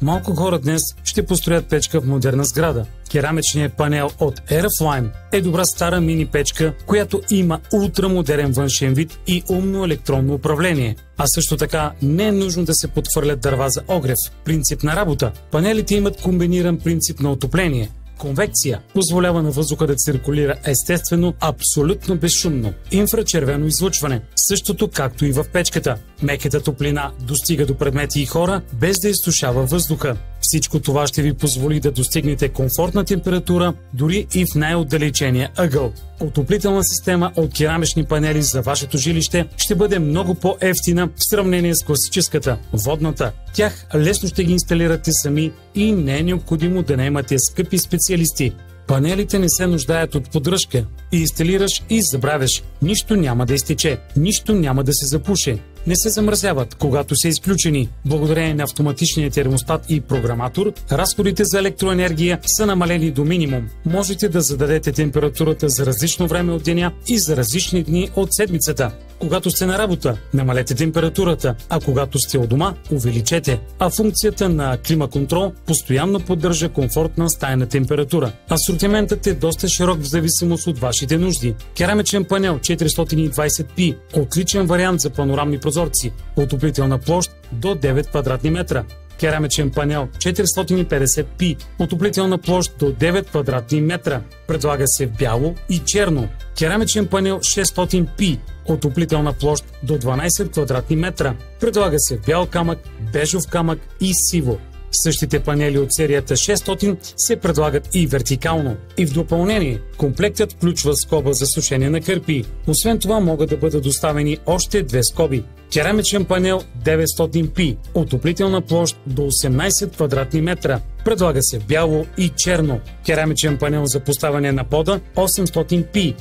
Малко хора днес ще построят печка в модерна сграда. Керамичният панел от Airflame е добра стара мини печка, която има ултрамодерен външен вид и умно електронно управление. А също така не е нужно да се подхвърлят дърва за огрев. Принцип на работа. Панелите имат комбиниран принцип на отопление. Конвекция позволява на въздуха да циркулира естествено, абсолютно безшумно. Инфрачервено излъчване, същото както и в печката. Меката топлина достига до предмети и хора, без да изсушава въздуха. Всичко това ще ви позволи да достигнете комфортна температура, дори и в най-отдалечения ъгъл. Отоплителна система от керамични панели за вашето жилище ще бъде много по-евтина в сравнение с класическата, водната. Тях лесно ще ги инсталирате сами и не е необходимо да наемате скъпи специалисти. Панелите не се нуждаят от поддръжка. Инсталираш и забравяш. Нищо няма да изтече, нищо няма да се запуше. Не се замърсяват, когато са изключени. Благодарение на автоматичния термостат и програматор, разходите за електроенергия са намалени до минимум. Можете да зададете температурата за различно време от деня и за различни дни от седмицата. Когато сте на работа, намалете температурата, а когато сте у дома, увеличете. А функцията на климаконтрол постоянно поддържа комфортна стайна температура. Асортиментът е доста широк в зависимост от вашите нужди. Керамичен панел 420p, отличен вариант за панорамни прозорци, отоплителна площ до 9 квадратни метра. Керамичен панел 450p, отоплителна площ до 9 квадратни метра. Предлага се в бяло и черно. Керамичен панел 600p, отоплителна площ до 12 квадратни метра. Предлага се в бял камък, бежов камък и сиво. Същите панели от серията 600 се предлагат и вертикално. И в допълнение, комплектът включва скоба за сушене на кърпи. Освен това могат да бъдат доставени още две скоби. Керамичен панел 900p, отоплителна площ до 18 квадратни метра. Предлага се в бяло и черно. Керамичен панел за поставяне на пода 800p.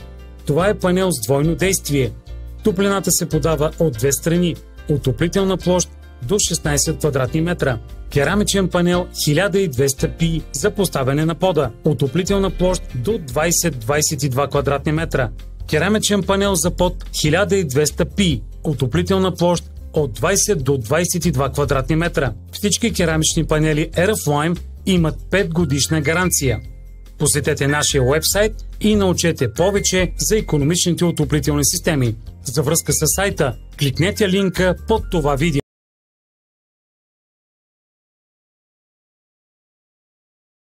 Това е панел с двойно действие. Топлината се подава от две страни. Отоплителна площ до 16 квадратни метра. Керамичен панел 1200p за поставяне на пода. Отоплителна площ до 20-22 квадратни метра. Керамичен панел за под 1200p. Отоплителна площ от 20 до 22 квадратни метра. Всички керамични панели Airflame имат 5 годишна гаранция. Посетете нашия уебсайт и научете повече за икономичните отоплителни системи. За връзка с сайта, кликнете линка под това видео.